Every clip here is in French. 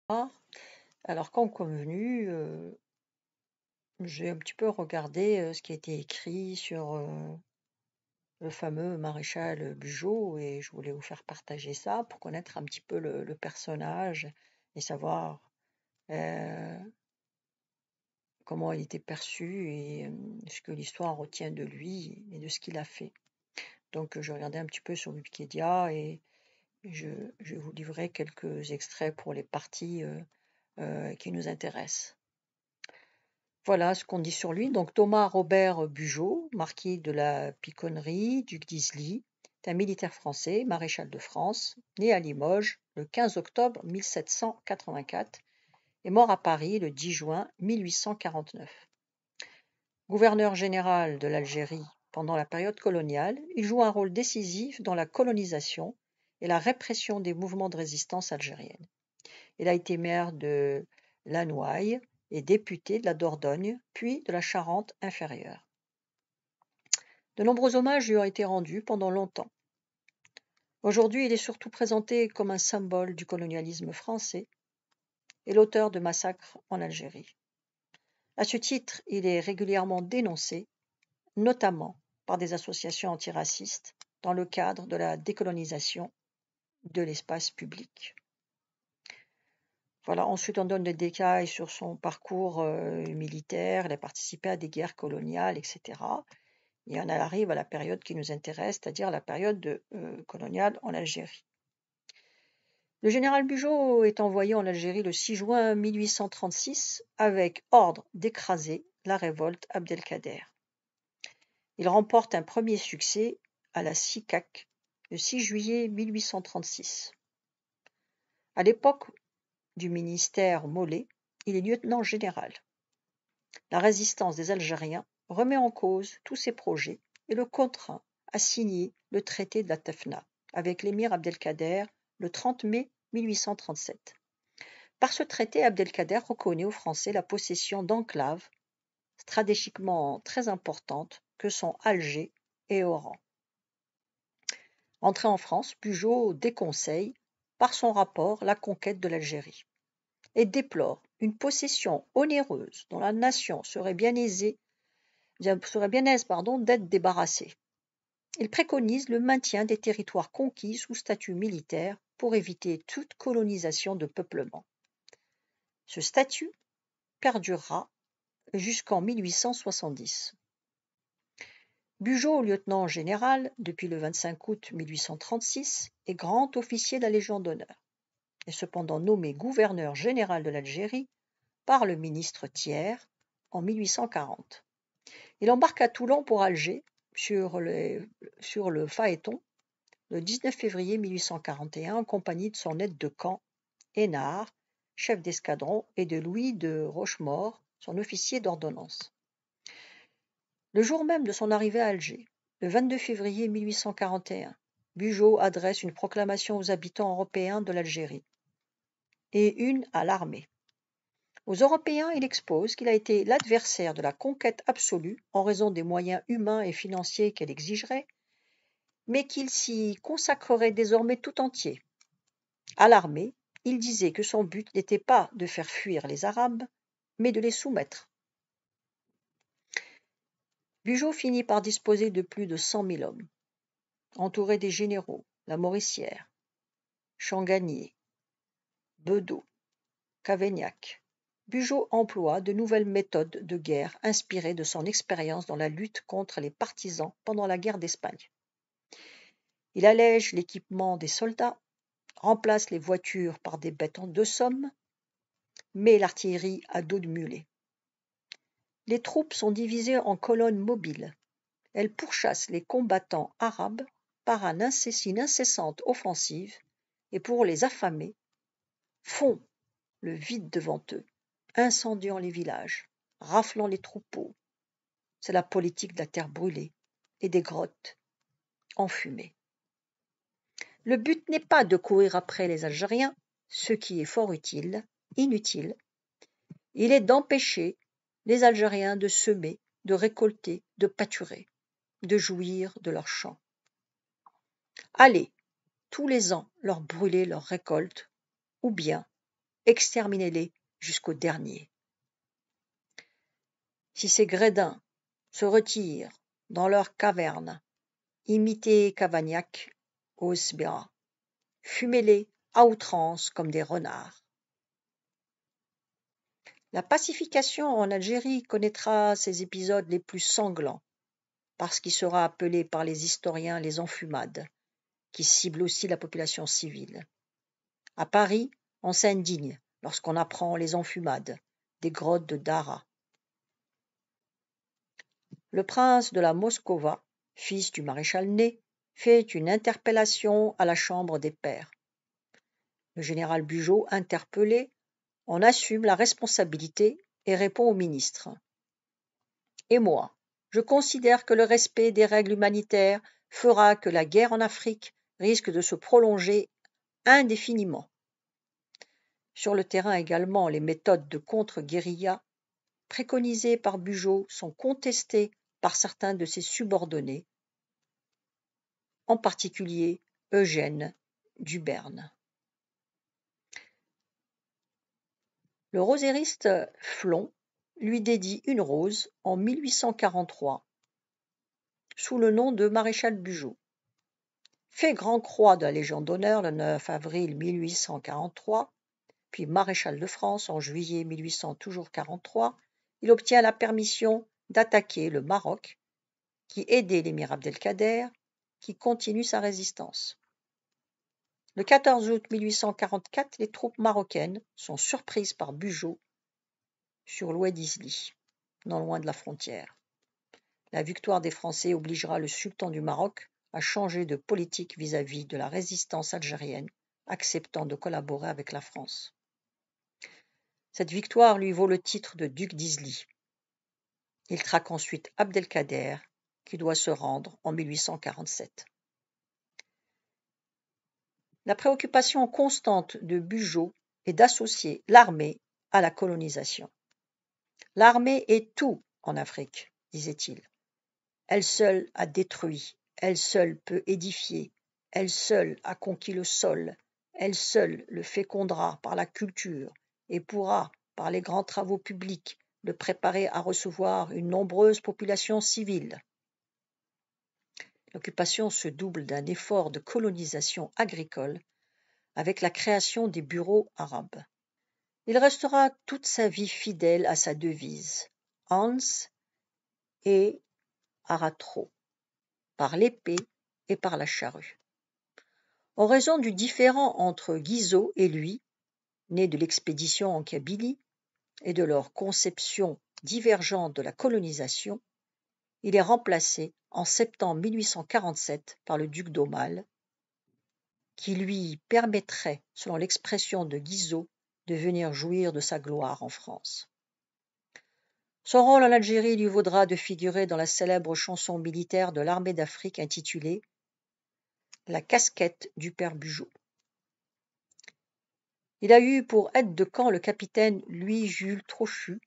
Alors comme convenu, j'ai un petit peu regardé, ce qui a été écrit sur, le fameux maréchal, Bugeaud et je voulais vous faire partager ça pour connaître un petit peu le personnage et savoir, heu, comment il était perçu et ce que l'histoire retient de lui et de ce qu'il a fait. Donc, je regardais un petit peu sur Wikipédia et je je vais vous livrer quelques extraits pour les parties, qui nous intéressent. Voilà ce qu'on dit sur lui. Donc Thomas Robert Bugeaud, marquis de la Piconnerie, duc d'Isly, est un militaire français, maréchal de France, né à Limoges le 15 octobre 1784 et mort à Paris le 10 juin 1849. Gouverneur général de l'Algérie pendant la période coloniale, il joue un rôle décisif dans la colonisation et la répression des mouvements de résistance algérienne. Il a été maire de Lannoy et député de la Dordogne, puis de la Charente-Inférieure. De nombreux hommages lui ont été rendus pendant longtemps. Aujourd'hui, il est surtout présenté comme un symbole du colonialisme français et l'auteur de massacres en Algérie. À ce titre, il est régulièrement dénoncé, notamment par des associations antiracistes, dans le cadre de la décolonisation de l'espace public. Voilà, ensuite on donne des détails sur son parcours militaire, il a participé à des guerres coloniales, etc. Et on arrive à la période qui nous intéresse, c'est-à-dire la période coloniale en Algérie. Le général Bugeaud est envoyé en Algérie le 6 juin 1836 avec ordre d'écraser la révolte Abdelkader. Il remporte un premier succès à la SICAC le 6 juillet 1836. À l'époque du ministère Mollet, il est lieutenant général. La résistance des Algériens remet en cause tous ses projets et le contraint à signer le traité de la Tefna avec l'émir Abdelkader le 30 mai 1837. Par ce traité, Abdelkader reconnaît aux Français la possession d'enclaves stratégiquement très importantes que sont Alger et Oran. Entré en France, Bugeaud déconseille, par son rapport, la conquête de l'Algérie et déplore une possession onéreuse dont la nation serait bien aise d'être débarrassée. Il préconise le maintien des territoires conquis sous statut militaire pour éviter toute colonisation de peuplement. Ce statut perdurera jusqu'en 1870. Bugeaud, lieutenant général depuis le 25 août 1836, est grand officier de la Légion d'honneur, est cependant nommé gouverneur général de l'Algérie par le ministre Thiers en 1840. Il embarque à Toulon pour Alger sur le phaéton le 19 février 1841 en compagnie de son aide de camp, Hénard, chef d'escadron, et de Louis de Rochemaure, son officier d'ordonnance. Le jour même de son arrivée à Alger, le 22 février 1841, Bugeaud adresse une proclamation aux habitants européens de l'Algérie et une à l'armée. Aux Européens, il expose qu'il a été l'adversaire de la conquête absolue en raison des moyens humains et financiers qu'elle exigerait, mais qu'il s'y consacrerait désormais tout entier. À l'armée, il disait que son but n'était pas de faire fuir les Arabes, mais de les soumettre. Bugeaud finit par disposer de plus de 100 000 hommes, entouré des généraux Lamoricière, Changanier, Bedeau, Cavaignac. Bugeaud emploie de nouvelles méthodes de guerre inspirées de son expérience dans la lutte contre les partisans pendant la guerre d'Espagne. Il allège l'équipement des soldats, remplace les voitures par des bêtes en 2 sommes, met l'artillerie à dos de mulet. Les troupes sont divisées en colonnes mobiles. Elles pourchassent les combattants arabes par une incessante offensive et pour les affamer, font le vide devant eux, incendiant les villages, raflant les troupeaux. C'est la politique de la terre brûlée et des grottes enfumées. Le but n'est pas de courir après les Algériens, ce qui est fort inutile. Il est d'empêcher les Algériens de semer, de récolter, de pâturer, de jouir de leurs champs. Allez, tous les ans, leur brûler leurs récoltes, ou bien exterminez-les jusqu'au dernier. Si ces grédins se retirent dans leurs cavernes, imitez Cavagnac au Sbéra, fumez-les à outrance comme des renards. La pacification en Algérie connaîtra ses épisodes les plus sanglants, parce qu'il sera appelé par les historiens les enfumades, qui ciblent aussi la population civile. À Paris, on s'indigne lorsqu'on apprend les enfumades des grottes de Dara. Le prince de la Moscova, fils du maréchal Ney, fait une interpellation à la Chambre des pairs. Le général Bugeaud, interpellé, en assume la responsabilité et répond au ministre. Et moi, je considère que le respect des règles humanitaires fera que la guerre en Afrique risque de se prolonger indéfiniment. Sur le terrain également, les méthodes de contre-guérilla préconisées par Bugeaud sont contestées par certains de ses subordonnés, en particulier Eugène Duberne. Le rosériste Flon lui dédie une rose en 1843 sous le nom de maréchal Bugeaud. Fait grand-croix de la Légion d'honneur le 9 avril 1843, puis maréchal de France en juillet 1843, il obtient la permission d'attaquer le Maroc, qui aidait l'émir Abdelkader, qui continue sa résistance. Le 14 août 1844, les troupes marocaines sont surprises par Bugeaud sur l'Oued-Isli, non loin de la frontière. La victoire des Français obligera le sultan du Maroc à changer de politique vis-à-vis de la résistance algérienne, acceptant de collaborer avec la France. Cette victoire lui vaut le titre de duc d'Isli. Il traque ensuite Abdelkader, qui doit se rendre en 1847. La préoccupation constante de Bugeaud est d'associer l'armée à la colonisation. L'armée est tout en Afrique, disait-il. Elle seule a détruit, elle seule peut édifier, elle seule a conquis le sol, elle seule le fécondera par la culture et pourra, par les grands travaux publics, le préparer à recevoir une nombreuse population civile. L'occupation se double d'un effort de colonisation agricole avec la création des bureaux arabes. Il restera toute sa vie fidèle à sa devise « Hans et Aratro », par l'épée et par la charrue. En raison du différend entre Guizot et lui, né de l'expédition en Kabylie, et de leur conception divergente de la colonisation, il est remplacé en septembre 1847 par le duc d'Aumale, qui lui permettrait, selon l'expression de Guizot, de venir jouir de sa gloire en France. Son rôle en Algérie lui vaudra de figurer dans la célèbre chanson militaire de l'armée d'Afrique intitulée « La casquette du père Bugeaud ». Il a eu pour aide-de-camp le capitaine Louis-Jules Trochu,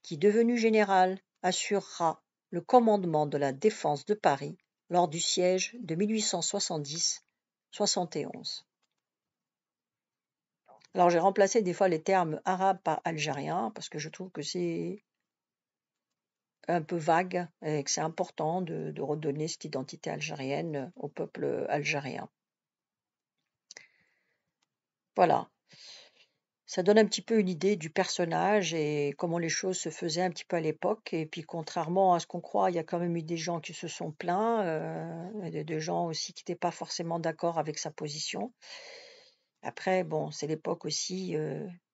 qui, devenu général, assurera le commandement de la défense de Paris lors du siège de 1870-71. Alors j'ai remplacé des fois les termes arabes par algériens parce que je trouve que c'est un peu vague et que c'est important de redonner cette identité algérienne au peuple algérien. Voilà. Ça donne un petit peu une idée du personnage et comment les choses se faisaient un petit peu à l'époque. Et puis contrairement à ce qu'on croit, il y a quand même eu des gens qui se sont plaints, et des gens aussi qui n'étaient pas forcément d'accord avec sa position. Après, bon, c'est l'époque aussi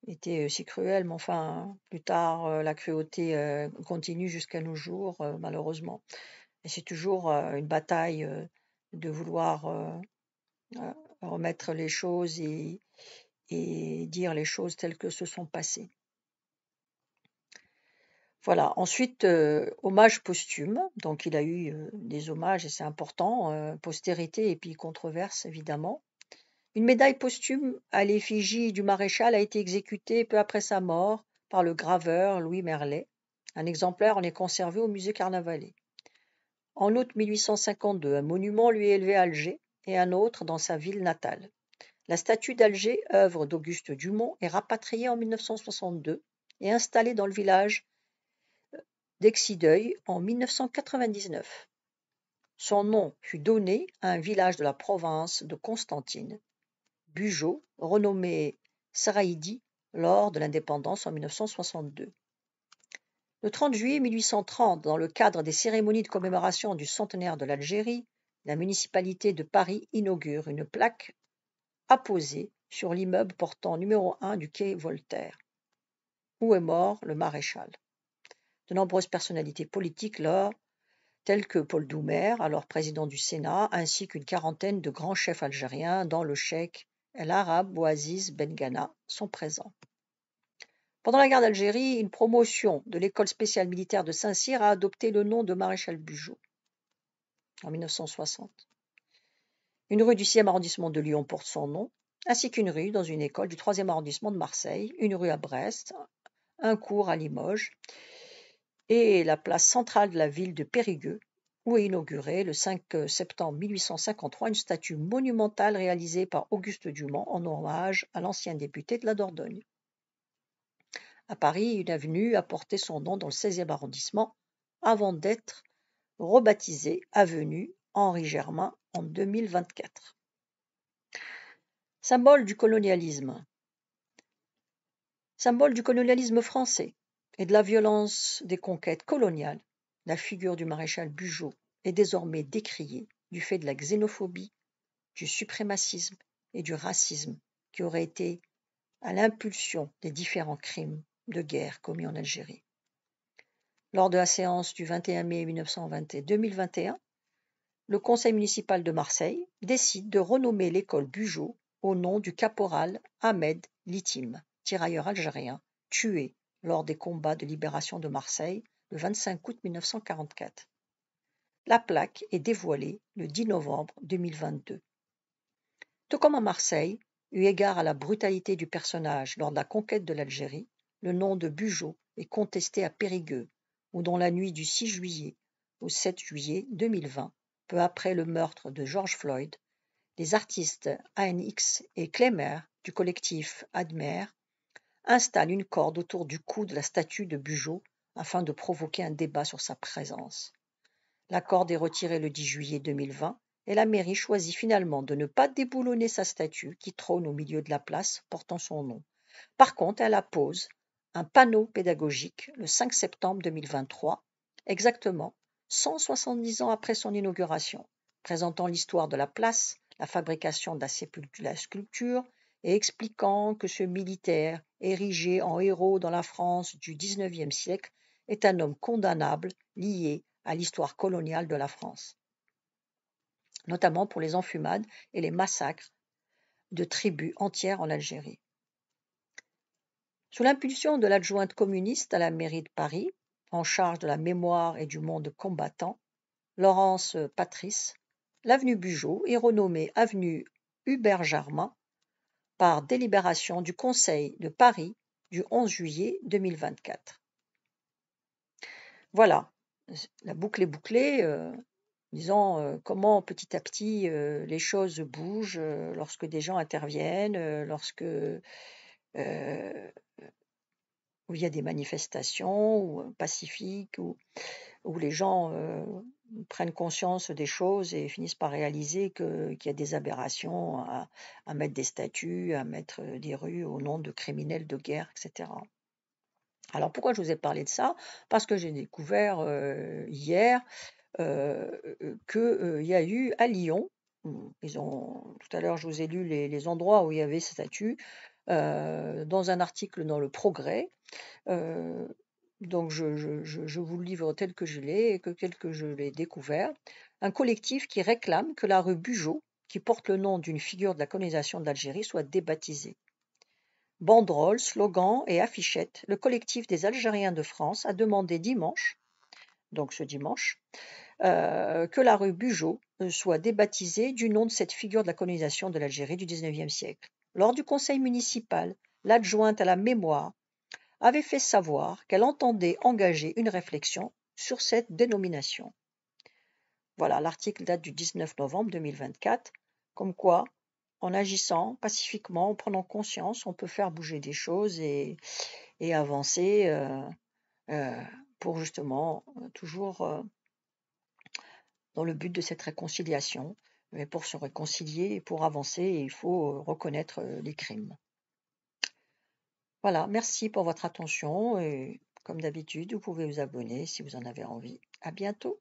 était si cruelle, mais enfin, plus tard, la cruauté continue jusqu'à nos jours, malheureusement. Et c'est toujours une bataille de vouloir remettre les choses et dire les choses telles que se sont passées. Voilà. Ensuite, hommage posthume. Donc, il a eu des hommages et c'est important, postérité et puis controverse, évidemment. Une médaille posthume à l'effigie du maréchal a été exécutée peu après sa mort par le graveur Louis Merlet. Un exemplaire en est conservé au musée Carnavalet. En août 1852, un monument lui est élevé à Alger et un autre dans sa ville natale. La statue d'Alger, œuvre d'Auguste Dumont, est rapatriée en 1962 et installée dans le village d'Exideuil en 1999. Son nom fut donné à un village de la province de Constantine, Bugeaud, renommé Saraïdi lors de l'indépendance en 1962. Le 30 juillet 1830, dans le cadre des cérémonies de commémoration du centenaire de l'Algérie, la municipalité de Paris inaugure une plaque apposée sur l'immeuble portant numéro 1 du quai Voltaire, où est mort le maréchal. De nombreuses personnalités politiques lors, tels que Paul Doumer, alors président du Sénat, ainsi qu'une quarantaine de grands chefs algériens, dont le cheikh El Arab Bouaziz Ben Ghana, sont présents. Pendant la guerre d'Algérie, une promotion de l'école spéciale militaire de Saint-Cyr a adopté le nom de maréchal Bugeaud en 1960. Une rue du 6e arrondissement de Lyon porte son nom, ainsi qu'une rue dans une école du 3e arrondissement de Marseille, une rue à Brest, un cours à Limoges et la place centrale de la ville de Périgueux, où est inaugurée le 5 septembre 1853 une statue monumentale réalisée par Auguste Dumont en hommage à l'ancien député de la Dordogne. À Paris, une avenue a porté son nom dans le 16e arrondissement avant d'être rebaptisée avenue Henri Germain en 2024. Symbole du colonialisme. Symbole du colonialisme français et de la violence des conquêtes coloniales, la figure du maréchal Bugeaud est désormais décriée du fait de la xénophobie, du suprémacisme et du racisme qui auraient été à l'impulsion des différents crimes de guerre commis en Algérie. Lors de la séance du 21 mai 2021, le conseil municipal de Marseille décide de renommer l'école Bugeaud au nom du caporal Ahmed Litim, tirailleur algérien, tué lors des combats de libération de Marseille le 25 août 1944. La plaque est dévoilée le 10 novembre 2022. Tout comme à Marseille, eu égard à la brutalité du personnage lors de la conquête de l'Algérie, le nom de Bugeaud est contesté à Périgueux, où dans la nuit du 6 juillet au 7 juillet 2020, peu après le meurtre de George Floyd, les artistes ANX et Clémer du collectif Admer installent une corde autour du cou de la statue de Bugeaud afin de provoquer un débat sur sa présence. La corde est retirée le 10 juillet 2020 et la mairie choisit finalement de ne pas déboulonner sa statue qui trône au milieu de la place portant son nom. Par contre, elle appose un panneau pédagogique le 5 septembre 2023, exactement 170 ans après son inauguration, présentant l'histoire de la place, la fabrication de la sculpture et expliquant que ce militaire, érigé en héros dans la France du XIXe siècle, est un homme condamnable lié à l'histoire coloniale de la France, notamment pour les enfumades et les massacres de tribus entières en Algérie. Sous l'impulsion de l'adjointe communiste à la mairie de Paris, en charge de la mémoire et du monde combattant, Laurence Patrice, l'avenue Bugeaud est renommée avenue Hubert Germain par délibération du Conseil de Paris du 11 juillet 2024. Voilà, la boucle est bouclée, disant comment petit à petit les choses bougent lorsque des gens interviennent, lorsque où il y a des manifestations pacifiques, où les gens prennent conscience des choses et finissent par réaliser qu'il y a des aberrations à mettre des statues, à mettre des rues au nom de criminels de guerre, etc. Alors pourquoi je vous ai parlé de ça? Parce que j'ai découvert hier qu'il y a eu à Lyon, tout à l'heure je vous ai lu les endroits où il y avait ces statues, dans un article dans Le Progrès. Donc je vous le livre tel que je l'ai et tel que je l'ai découvert. Un collectif qui réclame que la rue Bugeaud, qui porte le nom d'une figure de la colonisation de l'Algérie, soit débaptisée. Banderoles, slogans et affichettes, le collectif des Algériens de France a demandé dimanche, donc ce dimanche, que la rue Bugeaud soit débaptisée du nom de cette figure de la colonisation de l'Algérie du XIXe siècle. Lors du conseil municipal, l'adjointe à la mémoire avait fait savoir qu'elle entendait engager une réflexion sur cette dénomination. Voilà, l'article date du 19 novembre 2024, comme quoi en agissant pacifiquement, en prenant conscience, on peut faire bouger des choses et avancer, heu, pour justement, toujours, dans le but de cette réconciliation. Mais pour se réconcilier et pour avancer, il faut, reconnaître, les crimes. Voilà, merci pour votre attention et comme d'habitude, vous pouvez vous abonner si vous en avez envie. À bientôt.